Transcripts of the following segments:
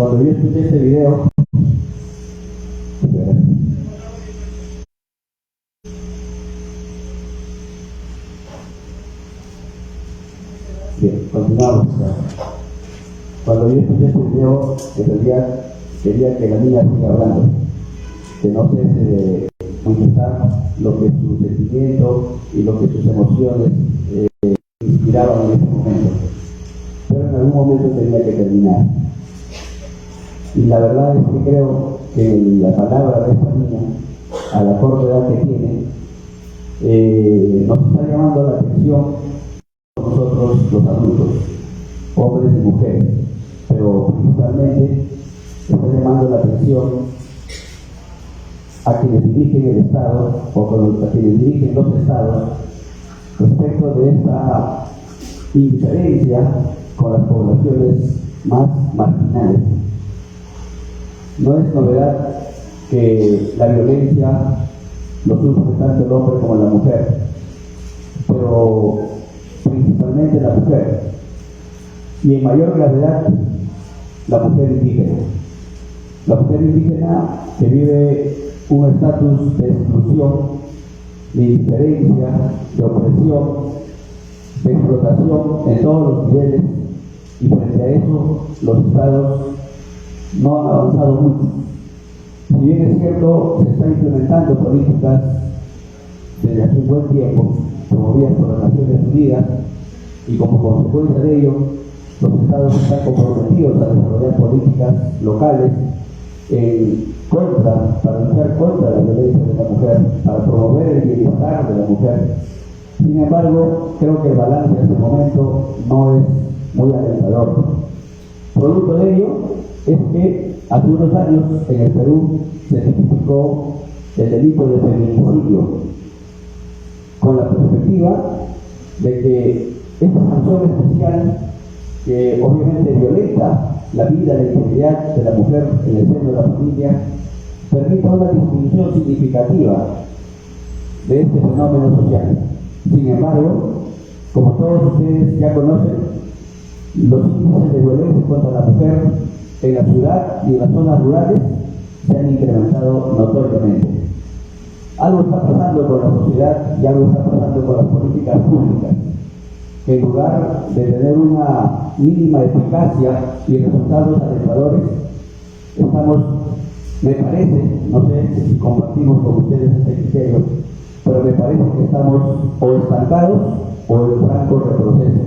Cuando yo escuché este video, bien, continuamos. Cuando yo escuché este video, quería que la niña siga hablando, que no cese de manifestar lo que sus sentimientos y lo que sus emociones inspiraban en ese momento. Pero en algún momento tenía que terminar. Y la verdad es que creo que la palabra de esta niña, a la corta edad que tiene, nos está llamando la atención a nosotros los adultos, hombres y mujeres, pero principalmente está llamando la atención a quienes dirigen el Estado o a quienes dirigen los Estados respecto de esta indiferencia con las poblaciones más marginales. No es novedad que la violencia lo sufre tanto el hombre como la mujer, pero principalmente la mujer, y en mayor gravedad la mujer indígena. La mujer indígena que vive un estatus de exclusión, de indiferencia, de opresión, de explotación en todos los niveles, y frente a eso los estados no han avanzado mucho. Si bien es cierto, se están implementando políticas desde hace un buen tiempo, promovidas por las Naciones Unidas, y como consecuencia de ello, los estados están comprometidos a desarrollar políticas locales para luchar contra la violencia de la mujer, para promover el bienestar de la mujer. Sin embargo, creo que el balance en este momento no es muy alentador. Producto de ello es que hace unos años en el Perú se tipificó el delito de feminicidio, con la perspectiva de que esta sanción especial, que obviamente violenta la vida, la integridad de la mujer en el seno de la familia, permite una disminución significativa de este fenómeno social. Sin embargo, como todos ustedes ya conocen, los índices de violencia contra la mujer en la ciudad y en las zonas rurales se han incrementado notoriamente. Algo está pasando con la sociedad y algo está pasando con las políticas públicas, que en lugar de tener una mínima eficacia y resultados alentadores, me parece, no sé si compartimos con ustedes este criterio, pero me parece que estamos o estancados o en franco retroceso,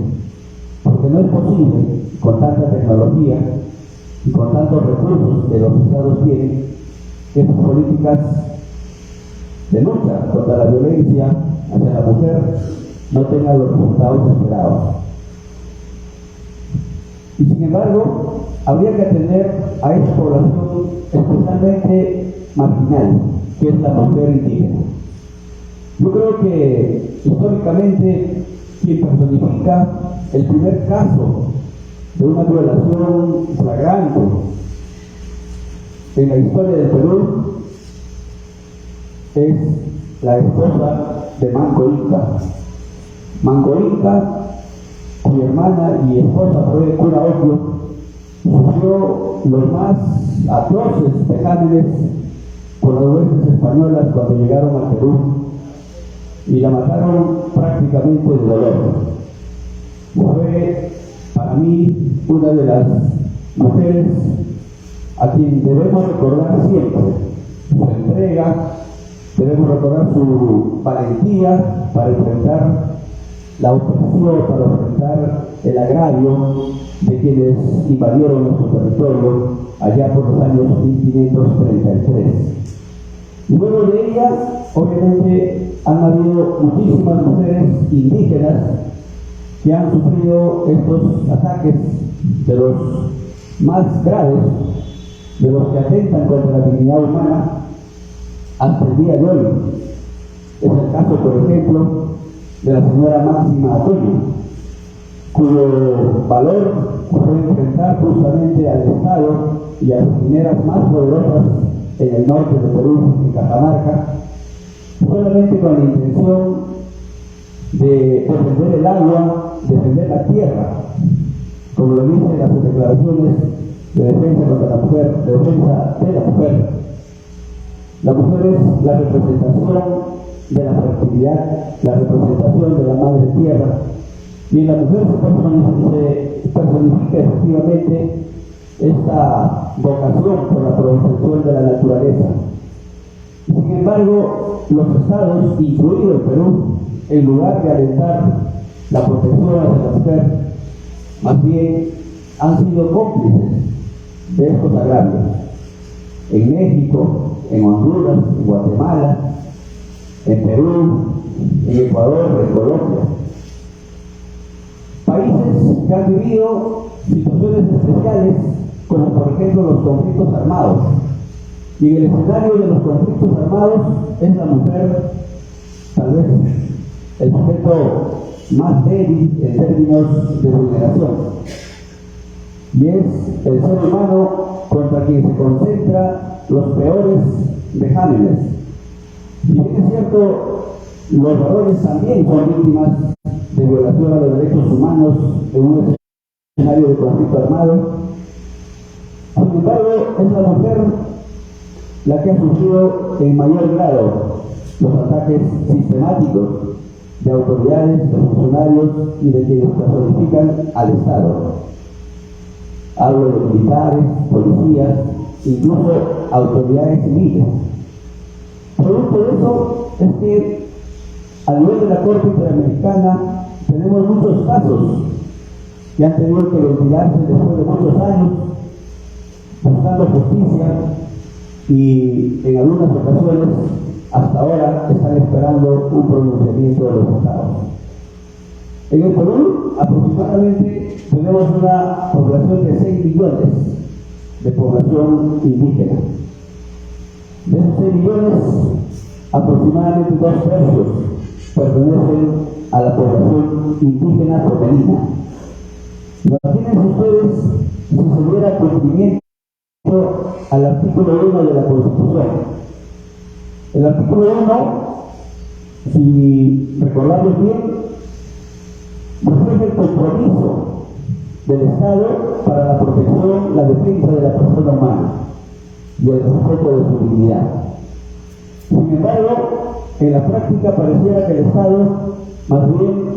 porque no es posible, con tanta tecnología y con tantos recursos que los estados tienen, que estas políticas de lucha contra la violencia hacia la mujer no tengan los resultados esperados. Y sin embargo, habría que atender a esta población especialmente marginal, que es la mujer indígena. Yo creo que históricamente quien personifica el primer caso de una violación flagrante en la historia del Perú es la esposa de Manco Inca. Manco Inca, cuya hermana y esposa fue Cura Ocllo, sufrió los más atroces vejámenes por las huestes españolas cuando llegaron al Perú y la mataron prácticamente de dolor. Fue para mí una de las mujeres a quien debemos recordar siempre su entrega, debemos recordar su valentía para enfrentar la opresión, para enfrentar el agravio de quienes invadieron nuestro territorio allá por los años 1533. Y luego de ella, obviamente, han habido muchísimas mujeres indígenas que han sufrido estos ataques, de los más graves, de los que atentan contra la dignidad humana hasta el día de hoy. Es el caso, por ejemplo, de la señora Máxima Atoyo, cuyo valor fue enfrentar justamente al Estado y a las mineras más poderosas en el norte de Perú, en Cajamarca, solamente con la intención de defender el agua, defender la tierra, como lo dicen las declaraciones de defensa contra la mujer, de defensa de la mujer. La mujer es la representación de la fertilidad, la representación de la madre tierra, y en la mujer se personifica efectivamente esta vocación por la protección de la naturaleza. Sin embargo, los estados, incluido el Perú, en lugar de alentar la protección hacia la mujer, más bien han sido cómplices de estos agravios. En México, en Honduras, en Guatemala, en Perú, en Ecuador, en Colombia. Países que han vivido situaciones especiales, como por ejemplo los conflictos armados. Y en el escenario de los conflictos armados es la mujer, tal vez, el sujeto más débil en términos de vulneración. Y es el ser humano contra quien se concentra los peores vejámenes. Si bien es cierto, los varones también son víctimas de violación a los derechos humanos en un escenario de conflicto armado. Sin embargo, es la mujer la que ha sufrido en mayor grado los ataques sistemáticos de autoridades, de funcionarios y de quienes personifican al Estado. Hablo de militares, policías, incluso autoridades civiles. Producto de eso es que a nivel de la Corte Interamericana tenemos muchos casos que han tenido que ventilarse después de muchos años buscando justicia, y en algunas ocasiones hasta ahora están esperando un pronunciamiento de los estados. En el Perú aproximadamente tenemos una población de 6 millones de población indígena. De esos 6 millones, aproximadamente 2/3 pertenecen a la población indígena femenina. Imagínense ustedes si se diera cumplimiento al artículo 1 de la Constitución. El artículo 1, si recordamos bien, refleja el compromiso del Estado para la protección, la defensa de la persona humana y el respeto de su dignidad. Sin embargo, en la práctica pareciera que el Estado más bien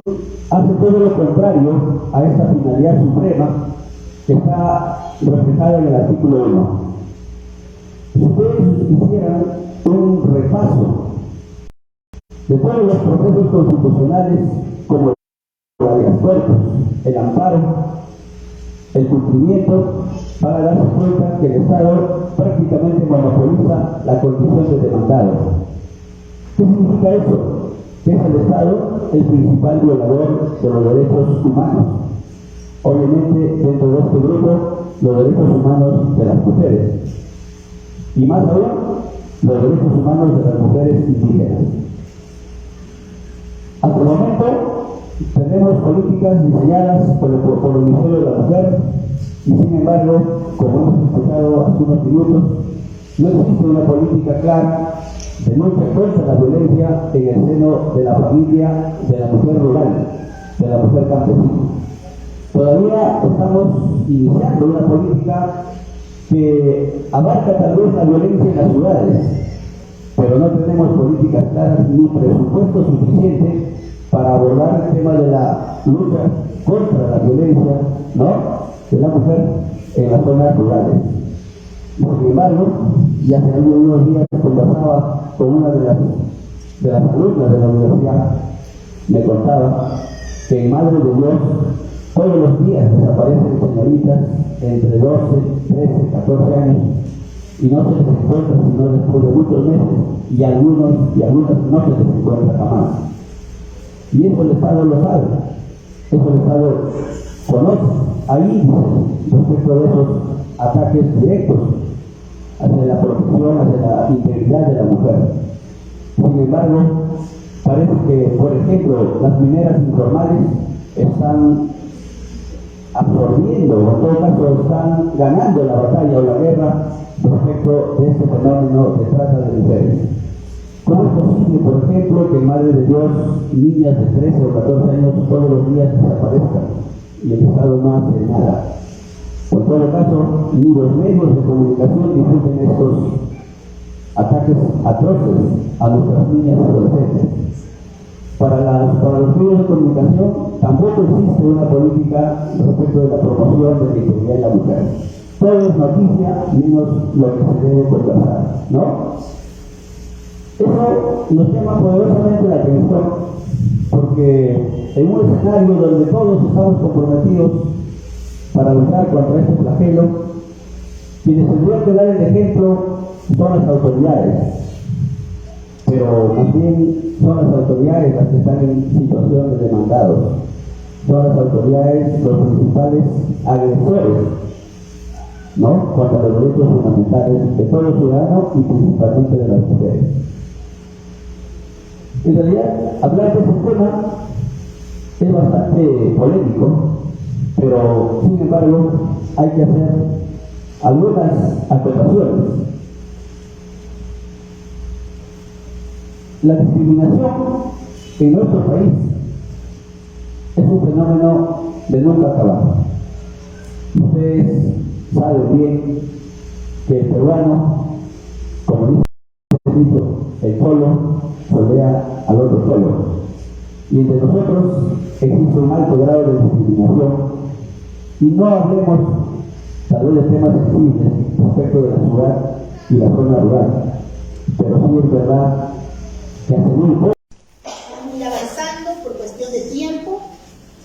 hace todo lo contrario a esta finalidad suprema que está reflejada en el artículo 1. Si ustedes hicieran un repaso de todos los procesos constitucionales, como el habeas corpus, el amparo, el cumplimiento, van a darse cuenta que el Estado prácticamente monopoliza la condición de demandado. ¿Qué significa eso? Que es el Estado el principal violador de los derechos humanos. Obviamente, dentro de este grupo, los derechos humanos de las mujeres. Y más aún, los derechos humanos de las mujeres indígenas. Hasta el momento, tenemos políticas diseñadas por el Ministerio de la Mujer, y sin embargo, como hemos escuchado hace unos minutos, no existe una política clara de lucha contra la violencia en el seno de la familia, de la mujer rural, de la mujer campesina. Todavía estamos iniciando una política que abarca tal vez la violencia en las ciudades, pero no tenemos políticas claras ni presupuesto suficiente para abordar el tema de la lucha contra la violencia, ¿no?, de la mujer en las zonas rurales. Sin embargo, ya hace algunos días conversaba con una de las alumnas de la universidad, me contaba que en Madre de Dios todos los días desaparecen señoritas entre 12, 13, 14 años y no se les encuentra sino después de muchos meses, y algunas no se les encuentra jamás. Y eso el Estado lo sabe, eso el Estado conoce. Ahí respecto de esos ataques directos hacia la protección, hacia la integridad de la mujer. Sin embargo, parece que, por ejemplo, las mineras informales están absorbiendo, o en todo caso están ganando la batalla o la guerra respecto de este fenómeno de trata de mujeres. ¿Cómo es posible, por ejemplo, que en Madre de Dios niñas de 13 o 14 años todos los días desaparezcan y el Estado no hace nada? Por todo caso, ni los medios de comunicación difunden estos ataques atroces a nuestras niñas y adolescentes. Para los medios de comunicación tampoco existe una política respecto de la promoción de la integridad de la mujer. Todo es noticia, menos lo que se debe conversar, ¿no? Eso nos llama poderosamente la atención, porque en un escenario donde todos estamos comprometidos para luchar contra este flagelo, quienes tendrían que dar el ejemplo son las autoridades, pero también son las autoridades las que están en situación de demandados, son las autoridades los principales agresores, ¿no?, contra los derechos fundamentales de todo ciudadano y principalmente de las mujeres. En realidad, hablar de este tema es bastante polémico, pero sin embargo hay que hacer algunas acotaciones. La discriminación en nuestro país es un fenómeno de nunca acabar. Ustedes saben bien que el peruano, como dice el solo, solea al otro solo. Y entre nosotros existe un alto grado de discriminación. Y no hablemos tal vez de temas sensibles respecto de la ciudad y la zona rural, pero sí es verdad que hace muy poco. Vamos a ir avanzando por cuestión de tiempo.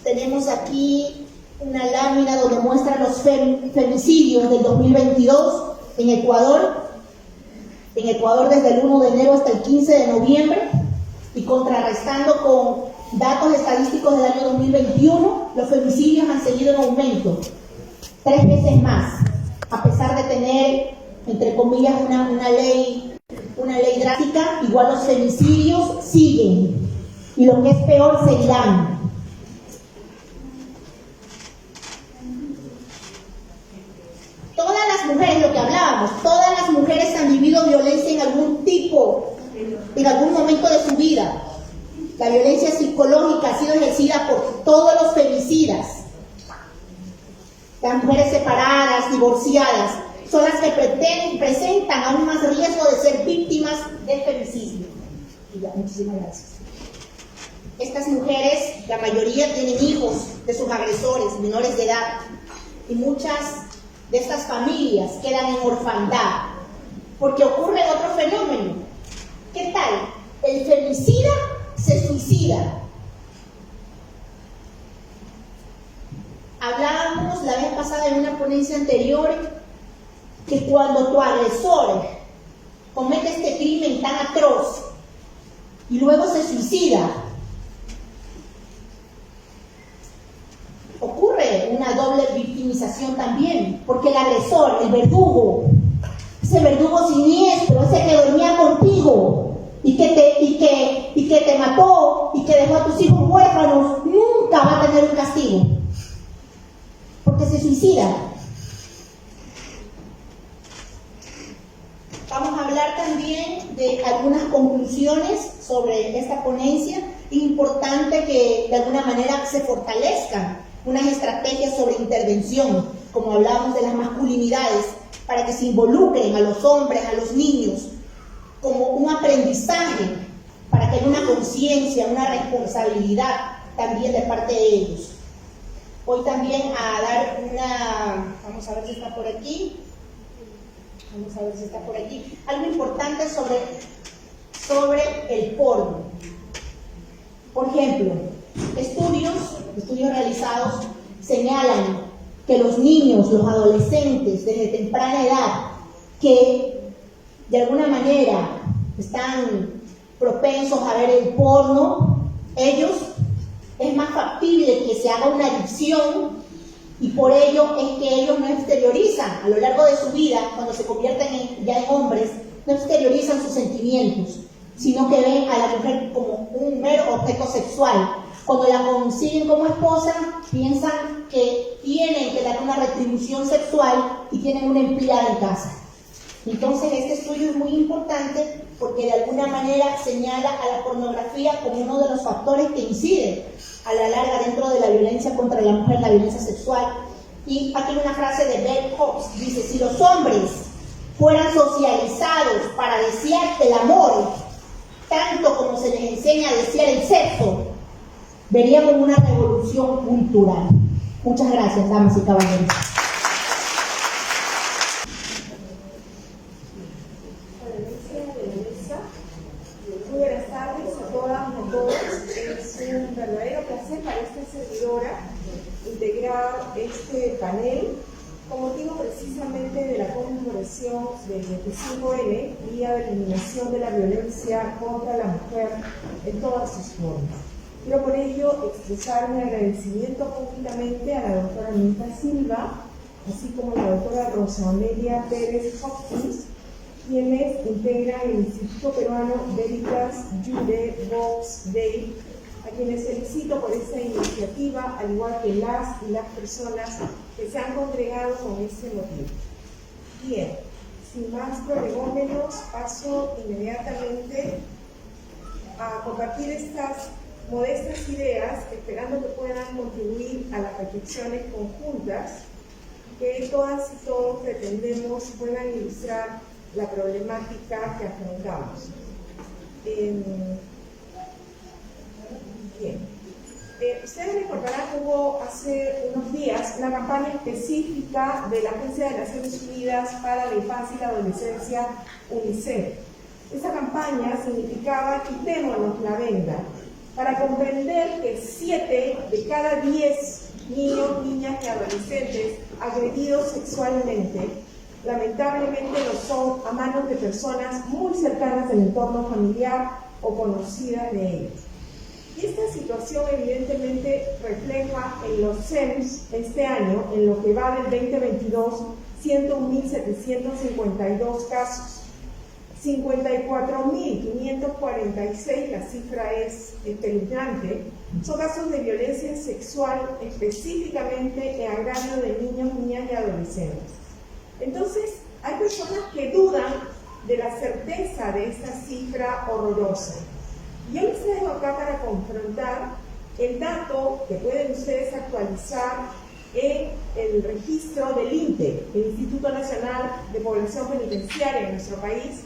Tenemos aquí una lámina donde muestra los femicidios del 2022 en Ecuador. En Ecuador desde el 1 de enero hasta el 15 de noviembre, y contrarrestando con datos estadísticos del año 2021, los femicidios han seguido en aumento, 3 veces más, a pesar de tener, entre comillas, una ley drástica. Igual los femicidios siguen, y lo que es peor, seguirán. Todas las mujeres, lo que hablábamos, todas las mujeres han vivido violencia en algún momento de su vida. La violencia psicológica ha sido ejercida por todos los femicidas. Las mujeres separadas, divorciadas, son las que presentan aún más riesgo de ser víctimas del femicidio. Y ya, muchísimas gracias. Estas mujeres, la mayoría tienen hijos de sus agresores, menores de edad, y muchas de estas familias quedan en orfandad, porque ocurre otro fenómeno. ¿Qué tal? El femicida se suicida. Hablábamos la vez pasada en una ponencia anterior que cuando tu agresor comete este crimen tan atroz y luego se suicida, ocurre una doble victimización también, porque el agresor, el verdugo, ese verdugo siniestro, ese que dormía contigo y que te mató y que dejó a tus hijos huérfanos, nunca va a tener un castigo, porque se suicida. Vamos a hablar también de algunas conclusiones sobre esta ponencia. Es importante que de alguna manera se fortalezcan unas estrategias sobre intervención, como hablábamos de las masculinidades, para que se involucren a los hombres, a los niños, como un aprendizaje, para que haya una conciencia, una responsabilidad también de parte de ellos. Voy también a dar vamos a ver si está por aquí, algo importante sobre el porno. Por ejemplo, estudios realizados señalan que los niños, los adolescentes desde temprana edad, que de alguna manera están propensos a ver el porno, ellos es más factible que se haga una adicción, y por ello es que ellos no exteriorizan a lo largo de su vida, cuando se convierten ya en hombres, no exteriorizan sus sentimientos, sino que ven a la mujer como un mero objeto sexual. Cuando la consiguen como esposa, piensan que tienen que dar una retribución sexual y tienen una empleada en casa. Entonces este estudio es muy importante porque de alguna manera señala a la pornografía como uno de los factores que inciden a la larga dentro de la violencia contra la mujer, la violencia sexual, Y aquí hay una frase de Bell Hooks, dice, si los hombres fueran socializados para desear el amor, tanto como se les enseña a desear el sexo, veríamos una revolución cultural. Muchas gracias, damas y caballeros. Muy buenas tardes a todas y a todos. Es un verdadero placer para esta servidora integrar este panel con motivo precisamente de la conmemoración del 25N, Día de Eliminación de la Violencia contra la Mujer en todas sus formas. Quiero por ello expresar mi agradecimiento públicamente a la doctora Anita Silva, así como a la doctora Rosa Amelia Pérez Hopkins, quienes integran el Instituto Peruano Veritas Jude Vox Dei, a quienes felicito por esta iniciativa, al igual que las y las personas que se han congregado con este motivo. Bien, sin más prolegómenos, paso inmediatamente a compartir estas modestas ideas, esperando que puedan contribuir a las reflexiones conjuntas que todas y todos pretendemos puedan ilustrar la problemática que afrontamos. Bien. Ustedes recordarán que hubo hace unos días una campaña específica de la Agencia de Naciones Unidas para la Infancia y la Adolescencia, UNICEF. Esta campaña significaba quitémonos la venda, para comprender que 7 de cada 10 niños, niñas y adolescentes agredidos sexualmente lamentablemente lo son a manos de personas muy cercanas del entorno familiar o conocidas de ellos. Y esta situación evidentemente refleja en los CEMS este año, en lo que va del 2022, 101.752 casos. 54.546, la cifra es espeluznante, son casos de violencia sexual específicamente en agravio de niños, niñas y adolescentes. Entonces, hay personas que dudan de la certeza de esta cifra horrorosa. Yo les dejo acá para confrontar el dato que pueden ustedes actualizar en el registro del INPE, el Instituto Nacional de Población Penitenciaria en nuestro país,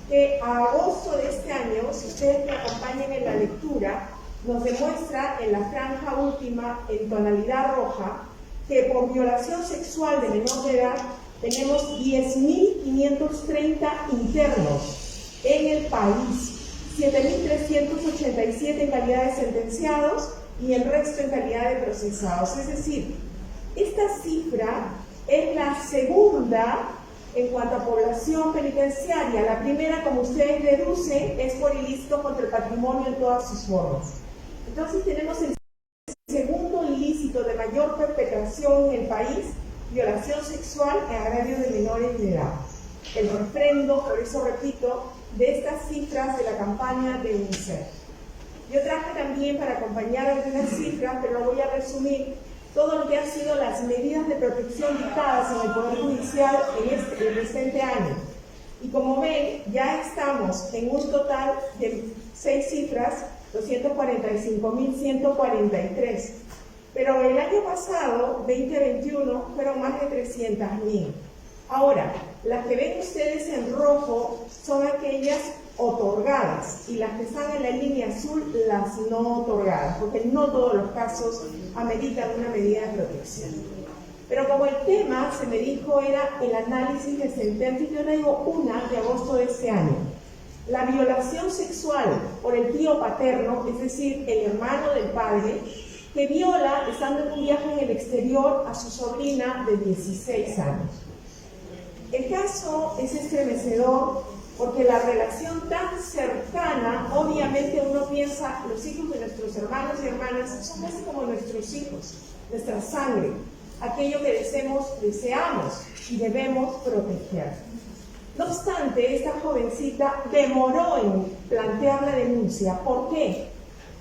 que a agosto de este año, si ustedes me acompañan en la lectura, nos demuestra en la franja última, en tonalidad roja, que por violación sexual de menor de edad tenemos 10.530 internos en el país, 7.387 en calidad de sentenciados y el resto en calidad de procesados. Es decir, esta cifra es la segunda en cuanto a población penitenciaria. La primera, como ustedes deducen, es por ilícito contra el patrimonio en todas sus formas. Entonces tenemos el segundo ilícito de mayor perpetración en el país, violación sexual en agravio de menores de edad. El refrendo, por eso repito, de estas cifras de la campaña de UNICEF. Yo traje también para acompañar algunas cifras, pero lo voy a resumir, todo lo que han sido las medidas de protección dictadas en el Poder Judicial en el presente año. Y como ven, ya estamos en un total de 6 cifras, 245.143. Pero el año pasado, 2021, fueron más de 300.000. Ahora, las que ven ustedes en rojo son aquellas otorgadas y las que están en la línea azul, las no otorgadas, porque no todos los casos ameritan una medida de protección. Pero como el tema, se me dijo, era el análisis de sentencias, yo traigo una de agosto de este año. La violación sexual por el tío paterno, es decir, el hermano del padre, que viola, estando en un viaje en el exterior, a su sobrina de 16 años. El caso es estremecedor porque la relación tan cercana, obviamente uno piensa, los hijos de nuestros hermanos y hermanas son casi como nuestros hijos, nuestra sangre, aquello que deseamos y debemos proteger. No obstante, esta jovencita demoró en plantear la denuncia. ¿Por qué?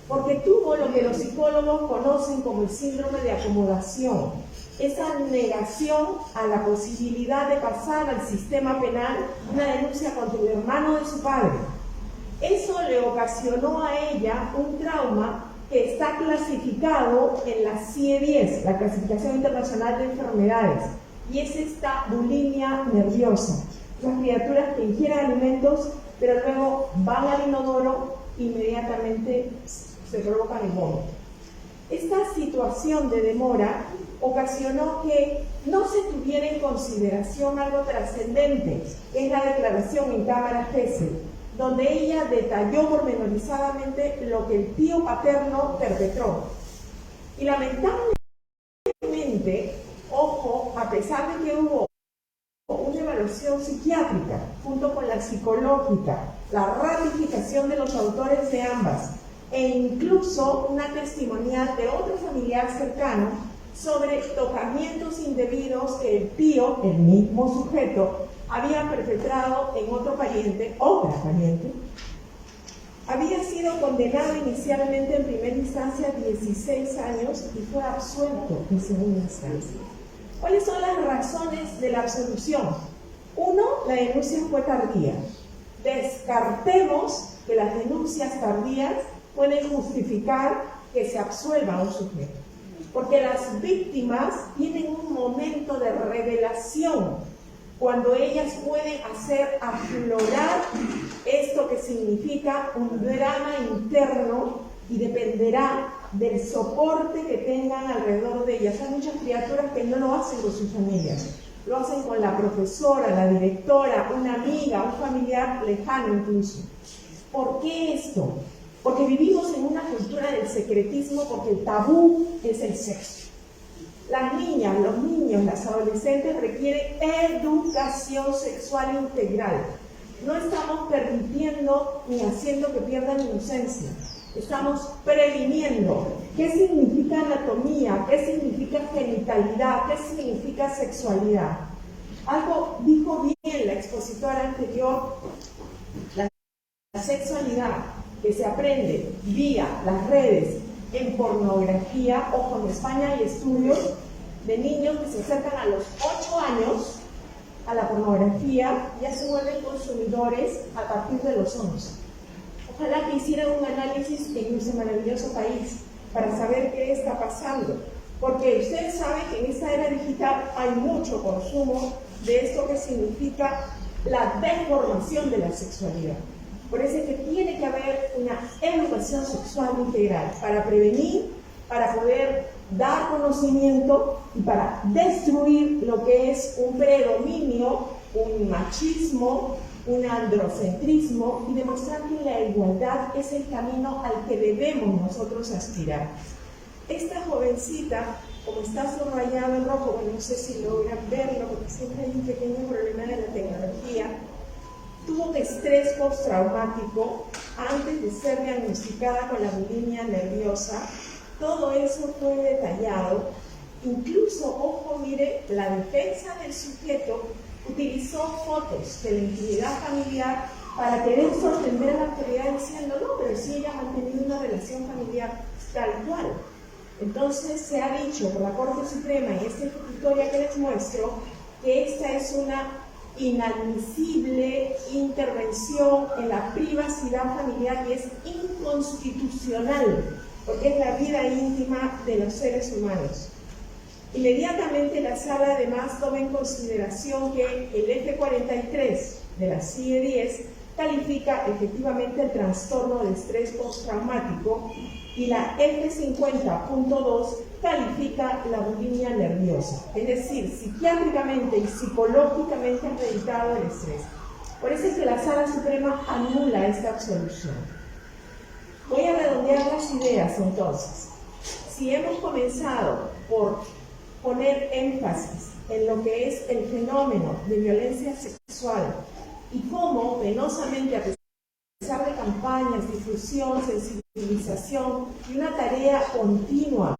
Porque tuvo lo que los psicólogos conocen como el síndrome de acomodación, esa negación a la posibilidad de pasar al sistema penal una denuncia contra el hermano de su padre. Eso le ocasionó a ella un trauma que está clasificado en la CIE-10, la Clasificación Internacional de Enfermedades, y es esta bulimia nerviosa. Las criaturas que ingieren alimentos, pero luego van al inodoro, inmediatamente se provocan el vómito. Esta situación de demora ocasionó que no se tuviera en consideración algo trascendente, que es la declaración en cámara Gesell, donde ella detalló pormenorizadamente lo que el tío paterno perpetró. Y lamentablemente, ojo, a pesar de que hubo una evaluación psiquiátrica junto con la psicológica, la ratificación de los autores de ambas, e incluso una testimonial de otro familiar cercano sobre tocamientos indebidos que el tío, el mismo sujeto, había perpetrado en otro pariente, otra pariente, había sido condenado inicialmente en primera instancia a 16 años y fue absuelto en segunda instancia. ¿Cuáles son las razones de la absolución? Uno, la denuncia fue tardía. Descartemos que las denuncias tardías pueden justificar que se absuelva a un sujeto, porque las víctimas tienen un momento de revelación cuando ellas pueden hacer aflorar esto que significa un drama interno y dependerá del soporte que tengan alrededor de ellas. Hay muchas criaturas que no lo hacen con sus familias, lo hacen con la profesora, la directora, una amiga, un familiar lejano incluso. ¿Por qué esto? Porque vivimos en una cultura del secretismo, porque el tabú es el sexo. Las niñas, los niños, las adolescentes requieren educación sexual integral. No estamos permitiendo ni haciendo que pierdan inocencia. Estamos previniendo qué significa anatomía, qué significa genitalidad, qué significa sexualidad. Algo dijo bien la expositora anterior, la sexualidad que se aprende vía las redes en pornografía. Ojo, en España hay estudios de niños que se acercan a los 8 años a la pornografía, ya se vuelven consumidores a partir de los 11. Ojalá que hicieran un análisis en ese maravilloso país para saber qué está pasando, porque ustedes saben que en esta era digital hay mucho consumo de esto que significa la deformación de la sexualidad. Por eso es que tiene que haber una educación sexual integral para prevenir, para poder dar conocimiento y para destruir lo que es un predominio, un machismo, un androcentrismo, y demostrar que la igualdad es el camino al que debemos nosotros aspirar. Esta jovencita, como está subrayado en rojo, bueno, no sé si logran verlo porque siempre hay un pequeño problema de la tecnología, tuvo un estrés postraumático antes de ser diagnosticada con la bulimia nerviosa. Todo eso fue detallado. Incluso, ojo, mire, la defensa del sujeto utilizó fotos de la intimidad familiar para querer sorprender a la autoridad diciendo, no, pero sí ella ha mantenido una relación familiar tal cual. Entonces se ha dicho por la Corte Suprema y esta ejecutoria que les muestro que esta es una inadmisible intervención en la privacidad familiar y es inconstitucional, porque es la vida íntima de los seres humanos. Inmediatamente la sala además toma en consideración que el F43 de la CIE-10 califica efectivamente el trastorno de estrés postraumático y la F50.2 califica la bulimia nerviosa, es decir, psiquiátricamente y psicológicamente acreditado el estrés. Por eso es que la Sala Suprema anula esta absolución. Voy a redondear las ideas entonces. Si hemos comenzado por poner énfasis en lo que es el fenómeno de violencia sexual y cómo penosamente, a pesar de campañas, difusión, sensibilización y una tarea continua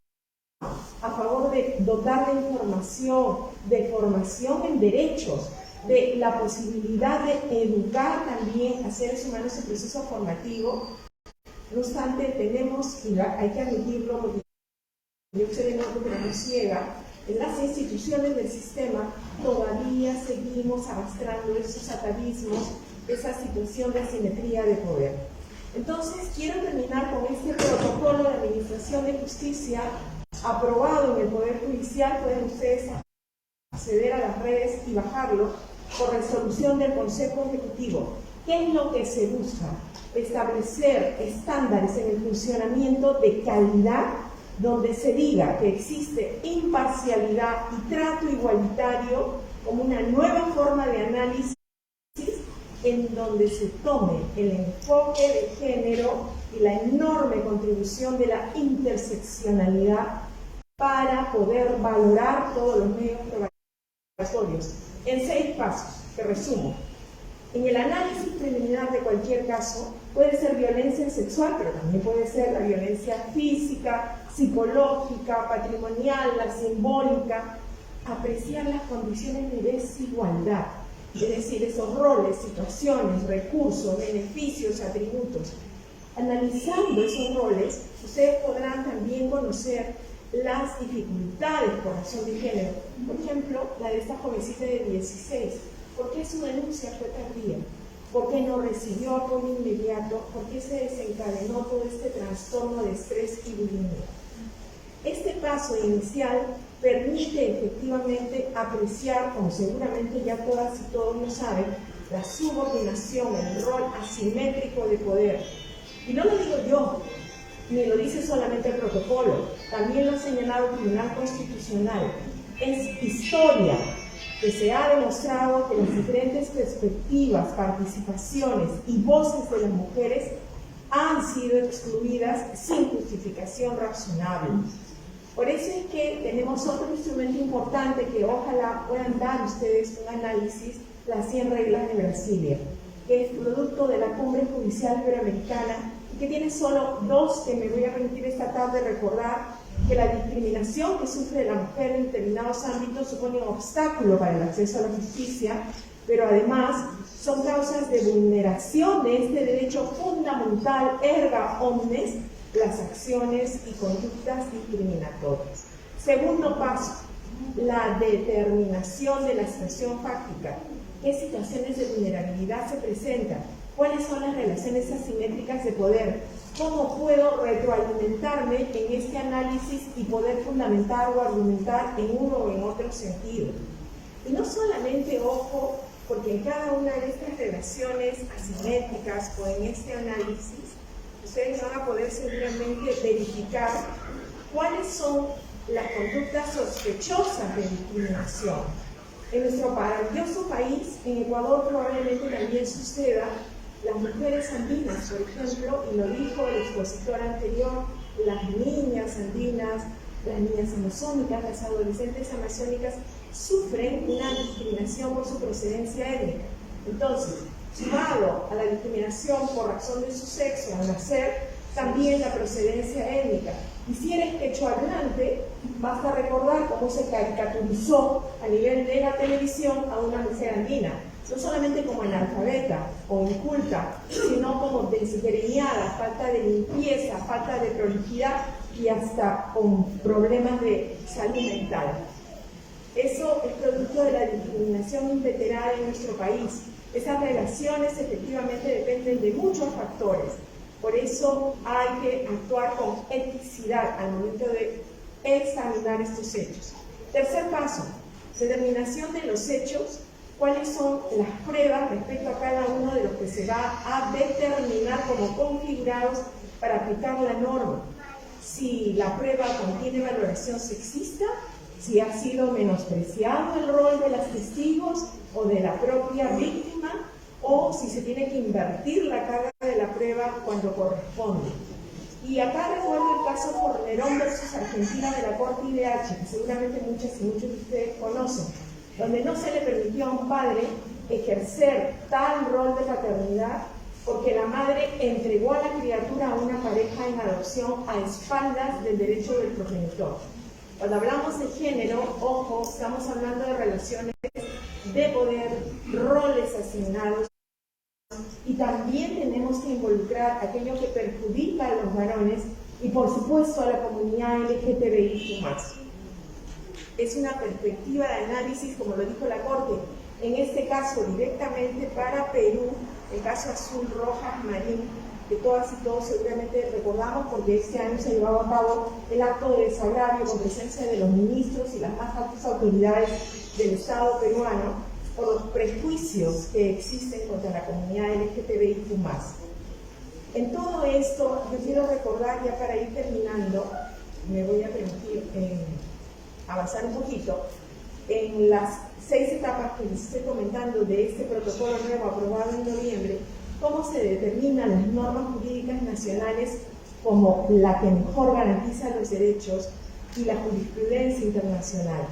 a favor de dotar de información, de formación en derechos, de la posibilidad de educar también a seres humanos en proceso formativo, no obstante tenemos, y hay que admitirlo, porque yo soy de norte pero no ciega, en las instituciones del sistema todavía seguimos arrastrando esos atavismos, esa situación de asimetría de poder. Entonces, quiero terminar con este protocolo de administración de justicia aprobado en el Poder Judicial. Pueden ustedes acceder a las redes y bajarlo por resolución del Consejo Ejecutivo. ¿Qué es lo que se busca? Establecer estándares en el funcionamiento de calidad, donde se diga que existe imparcialidad y trato igualitario como una nueva forma de análisis, en donde se tome el enfoque de género y la enorme contribución de la interseccionalidad para poder valorar todos los medios probatorios. En 6 pasos, que resumo. En el análisis preliminar de cualquier caso, puede ser violencia sexual, pero también puede ser la violencia física, psicológica, patrimonial, la simbólica, apreciar las condiciones de desigualdad, es decir, esos roles, situaciones, recursos, beneficios, atributos. Analizando esos roles, ustedes podrán también conocer las dificultades por razón de género. Por ejemplo, la de esta jovencita de 16. ¿Por qué su denuncia fue tardía? ¿Por qué no recibió apoyo inmediato? ¿Por qué se desencadenó todo este trastorno de estrés y bulimia? Este paso inicial permite efectivamente apreciar, como seguramente ya todas y todos lo saben, la subordinación, el rol asimétrico de poder. Y no lo digo yo, ni lo dice solamente el protocolo, también lo ha señalado el Tribunal Constitucional. Es historia que se ha demostrado que las diferentes perspectivas, participaciones y voces de las mujeres han sido excluidas sin justificación razonable. Por eso es que tenemos otro instrumento importante que ojalá puedan dar ustedes un análisis, las 100 reglas de Brasilia, que es producto de la Cumbre Judicial Iberoamericana y que tiene solo 2 que me voy a permitir esta tarde recordar: que la discriminación que sufre la mujer en determinados ámbitos supone un obstáculo para el acceso a la justicia, pero además son causas de vulneración de este derecho fundamental erga omnes, las acciones y conductas discriminatorias. Segundo paso, la determinación de la situación fáctica. ¿Qué situaciones de vulnerabilidad se presentan? ¿Cuáles son las relaciones asimétricas de poder? ¿Cómo puedo retroalimentarme en este análisis y poder fundamentar o argumentar en uno o en otro sentido? Y no solamente, ojo, porque en cada una de estas relaciones asimétricas o en este análisis, ustedes van a poder seguramente verificar cuáles son las conductas sospechosas de discriminación. En nuestro maravilloso país, en Ecuador probablemente también suceda. Las mujeres andinas, por ejemplo, y lo dijo el expositor anterior, las niñas andinas, las niñas amazónicas, las adolescentes amazónicas, sufren una discriminación por su procedencia étnica. Entonces, sumado a la discriminación por razón de su sexo al nacer, también la procedencia étnica. Y si eres quechua hablante, basta recordar cómo se caricaturizó a nivel de la televisión a una mujer andina, no solamente como analfabeta o inculta, sino como desgreñada, falta de limpieza, falta de prolijidad y hasta con problemas de salud mental. Eso es producto de la discriminación inveterada en nuestro país. Esas relaciones efectivamente dependen de muchos factores. Por eso hay que actuar con eticidad al momento de examinar estos hechos. Tercer paso, determinación de los hechos. ¿Cuáles son las pruebas respecto a cada uno de los que se va a determinar como configurados para aplicar la norma? Si la prueba contiene valoración sexista, si ha sido menospreciado el rol de los testigos o de la propia víctima, o si se tiene que invertir la carga de la prueba cuando corresponde. Y acá recuerdo el caso Fornerón versus Argentina de la Corte IDH, que seguramente muchas y muchos de ustedes conocen, donde no se le permitió a un padre ejercer tal rol de paternidad porque la madre entregó a la criatura a una pareja en adopción a espaldas del derecho del progenitor. Cuando hablamos de género, ojo, estamos hablando de relaciones de poder, roles asignados, y también tenemos que involucrar aquello que perjudica a los varones y por supuesto a la comunidad LGTBI+. Es una perspectiva de análisis, como lo dijo la Corte, en este caso directamente para Perú, el caso Azul Rojas Marín, que todas y todos seguramente recordamos porque este año se llevaba a cabo el acto de desagravio con presencia de los ministros y las más altas autoridades del Estado peruano por los prejuicios que existen contra la comunidad LGTBIQ+. En todo esto, yo quiero recordar, ya para ir terminando, me voy a permitir avanzar un poquito, en las 6 etapas que les estoy comentando de este protocolo nuevo aprobado en noviembre, cómo se determinan las normas jurídicas nacionales como la que mejor garantiza los derechos y la jurisprudencia internacional,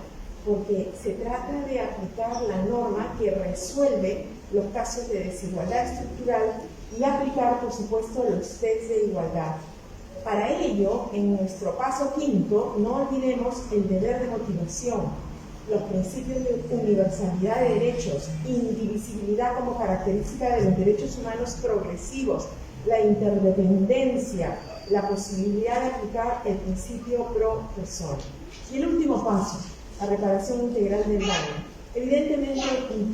porque se trata de aplicar la norma que resuelve los casos de desigualdad estructural y aplicar, por supuesto, los test de igualdad. Para ello, en nuestro paso quinto, no olvidemos el deber de motivación, los principios de universalidad de derechos, indivisibilidad como característica de los derechos humanos progresivos, la interdependencia, la posibilidad de aplicar el principio pro persona. Y el último paso, la reparación integral del daño. Evidentemente,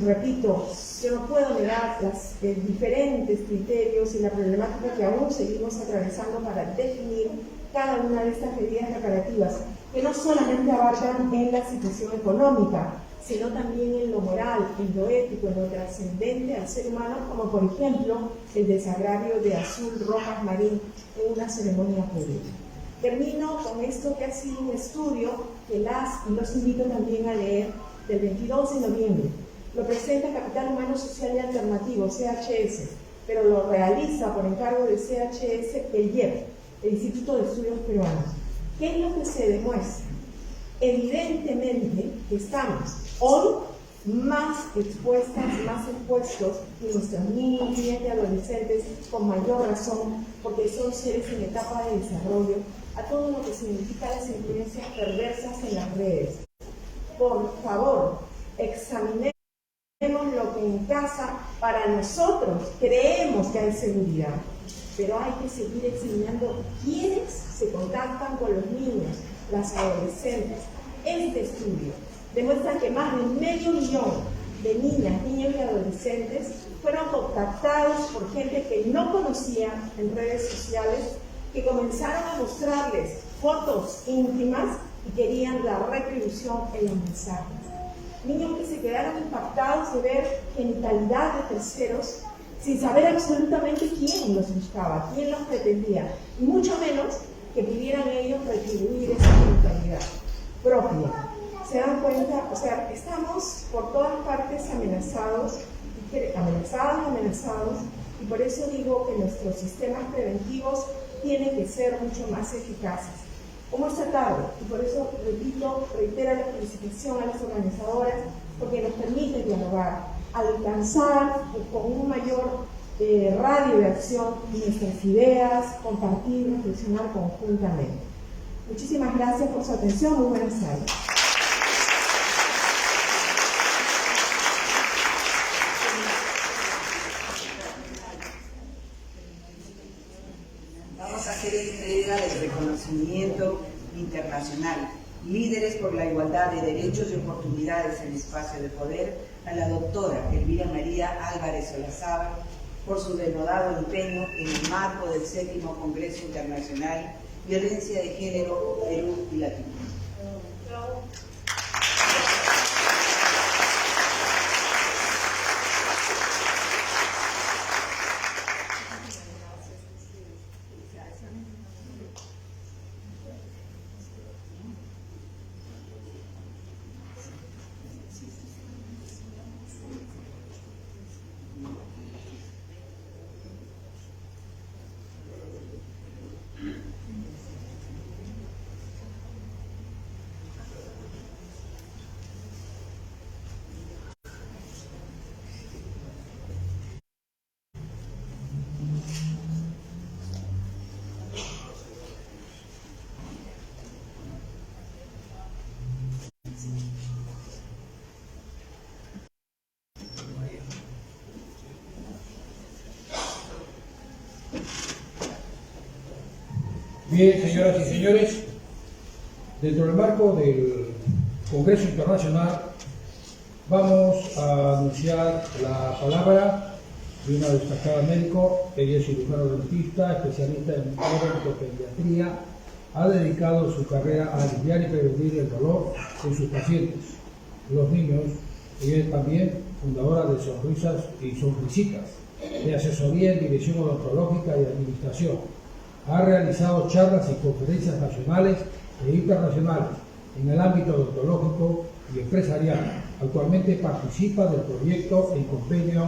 repito, yo no puedo negar los diferentes criterios y la problemática que aún seguimos atravesando para definir cada una de estas medidas reparativas, que no solamente abarcan en la situación económica, sino también en lo moral, en lo ético, en lo trascendente al ser humano, como por ejemplo el desagravio de Azul Rojas Marín en una ceremonia pública. Termino con esto que ha sido un estudio que los invito también a leer, del 22 de noviembre. Lo presenta Capital Humano Social y Alternativo, CHS, pero lo realiza por encargo de CHS el IEP, el Instituto de Estudios Peruanos. ¿Qué es lo que se demuestra? Evidentemente que estamos hoy más expuestos y nuestros niños, niñas y adolescentes con mayor razón, porque son seres en etapa de desarrollo, a todo lo que significa las influencias perversas en las redes. Por favor, examinemos lo que en casa para nosotros creemos que hay seguridad, pero hay que seguir examinando quiénes se contactan con los niños, las adolescentes. Este estudio demuestra que más de 500.000 de niñas, niños y adolescentes fueron contactados por gente que no conocían en redes sociales, que comenzaron a mostrarles fotos íntimas y querían la retribución en los mensajes. Niños que se quedaron impactados de ver genitalidad de terceros sin saber absolutamente quién los buscaba, quién los pretendía, y mucho menos que pudieran ellos retribuir esa genitalidad propia. ¿Se dan cuenta? O sea, estamos por todas partes amenazados, y por eso digo que nuestros sistemas preventivos tienen que ser mucho más eficaces. Como esta tarde, y por eso reitero la felicitación a las organizadoras, porque nos permite dialogar, alcanzar con un mayor radio de acción nuestras ideas, compartir, reflexionar conjuntamente. Muchísimas gracias por su atención, muy buenas tardes. Vamos a hacer entrega del reconocimiento internacional, líderes por la igualdad de derechos y oportunidades en espacio de poder, a la doctora Elvira María Álvarez Olazábal por su denodado empeño en el marco del 7º Congreso Internacional Violencia de Género, Perú y Latino. Bien, señoras y señores, dentro del marco del Congreso Internacional vamos a anunciar la palabra y una destacada médico. Ella es cirujano dentista, especialista en odontopediatría. Ha dedicado su carrera a aliviar y prevenir el dolor en sus pacientes, los niños. Ella es también fundadora de Sonrisas y Sonrisitas, de asesoría en dirección odontológica y administración. Ha realizado charlas y conferencias nacionales e internacionales en el ámbito odontológico y empresarial. Actualmente participa del proyecto en convenio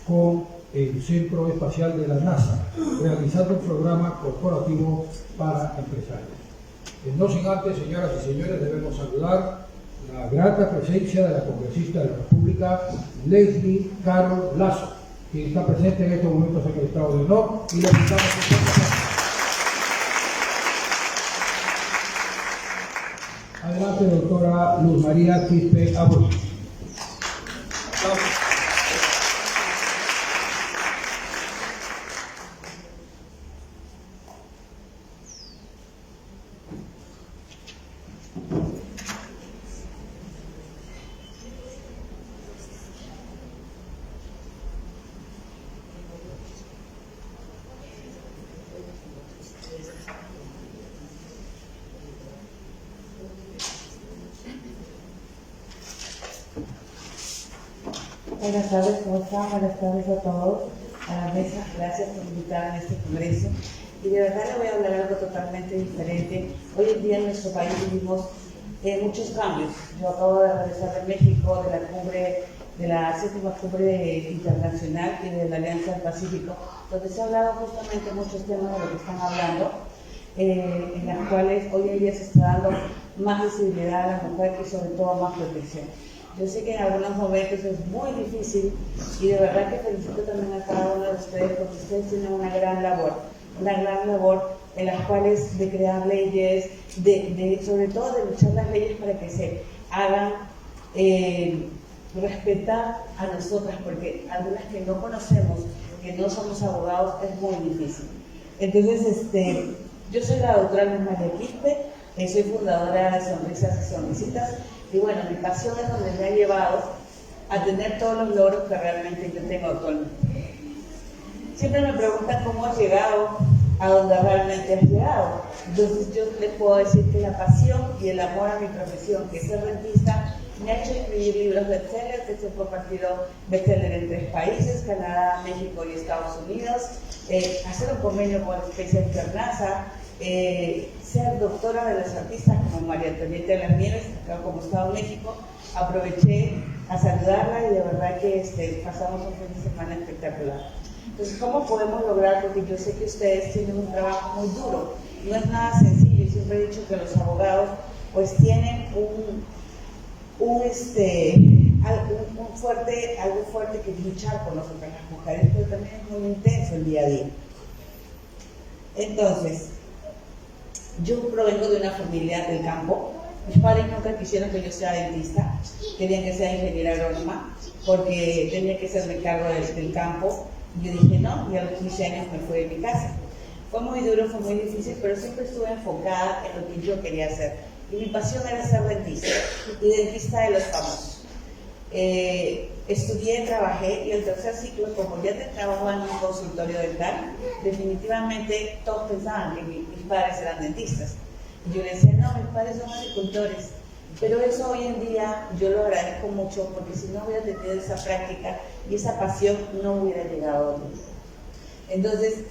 con el Centro Espacial de la NASA, realizando un programa corporativo para empresarios. No sin antes, señoras y señores, debemos saludar la grata presencia de la congresista de la República, Leslie Carol Lazo, quien está presente en estos momentos en el estado de honor, y le invitamos a adelante, doctora Luz María Quispe Abur. Buenas tardes, ¿cómo están? Buenas tardes a todos, a la mesa. Gracias por invitarme a este congreso. Y de verdad le voy a hablar algo totalmente diferente. Hoy en día en nuestro país vivimos muchos cambios. Yo acabo de regresar de México, de la séptima cumbre internacional y de la Alianza del Pacífico, donde se ha hablado justamente muchos temas de lo que están hablando, en las cuales hoy en día se está dando más visibilidad a la mujer y sobre todo más protección. Yo sé que en algunos momentos es muy difícil y de verdad que felicito también a cada uno de ustedes porque ustedes tienen una gran labor en las cuales de crear leyes, sobre todo de luchar las leyes para que se hagan respetar a nosotras, porque algunas que no conocemos, que no somos abogados, es muy difícil. Entonces, yo soy la doctora Luz María Quispe, soy fundadora de Sonrisas y Sonrisitas. Y bueno, mi pasión es donde me ha llevado a tener todos los logros que realmente yo tengo actualmente. Siempre me preguntan cómo has llegado a donde realmente has llegado. Entonces yo les puedo decir que la pasión y el amor a mi profesión, que es ser dentista, me ha hecho escribir libros bestsellers, que se han compartido bestseller en 3 países, Canadá, México y Estados Unidos, hacer un convenio con Space NASA, ser doctora de los artistas como María Antonieta de las Nieves, acá como Estado de México. Aproveché a saludarla y de verdad que pasamos un fin de semana espectacular. Entonces, ¿cómo podemos lograr? Porque yo sé que ustedes tienen un trabajo muy duro, no es nada sencillo. Yo siempre he dicho que los abogados pues tienen algo fuerte que luchar por nosotras las mujeres, pero también es muy intenso el día a día. Entonces, yo provengo de una familia del campo. Mis padres nunca quisieron que yo sea dentista, querían que sea ingeniera agrónoma, porque tenía que hacerme cargo del campo. Y yo dije no, y a los 15 años me fui de mi casa. Fue muy duro, fue muy difícil, pero siempre estuve enfocada en lo que yo quería hacer. Y mi pasión era ser dentista, y dentista de los famosos. Estudié, trabajé, y el tercer ciclo, como ya trabajaba en un consultorio dental, definitivamente todos pensaban que mis padres eran dentistas. Y yo les decía, no, mis padres son agricultores. Pero eso hoy en día yo lo agradezco mucho, porque si no hubiera tenido esa práctica y esa pasión, no hubiera llegado a donde. Entonces,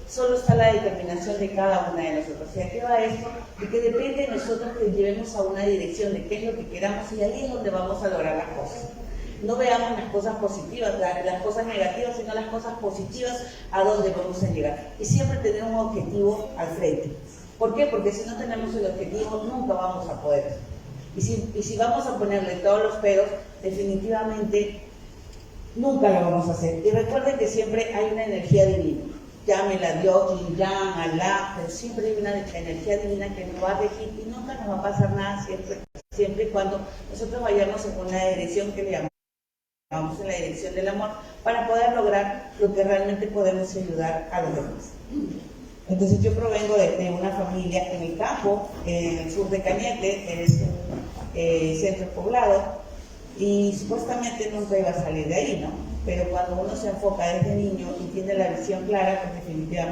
solo está la determinación de cada una de nosotros. ¿Y a qué va esto? De que depende de nosotros que llevemos a una dirección de qué es lo que queramos, y ahí es donde vamos a lograr las cosas. No veamos las cosas positivas, las cosas negativas, sino las cosas positivas a donde vamos a llegar. Y siempre tener un objetivo al frente. ¿Por qué? Porque si no tenemos el objetivo, nunca vamos a poder. Y si vamos a ponerle todos los peros, definitivamente nunca lo vamos a hacer. Y recuerden que siempre hay una energía divina. Llámela Dios, Yin-Yang, Alá, pero siempre hay una energía divina que nos va a regir y nunca nos va a pasar nada siempre y cuando nosotros vayamos en una dirección que le llamamos en la dirección del amor, para poder lograr lo que realmente podemos ayudar a los demás. Entonces yo provengo de una familia en el campo, en el sur de Cañete, es un centro poblado, y supuestamente nunca iba a salir de ahí, ¿no? pero cuando uno se enfoca desde niño y tiene la visión clara, pues definitivamente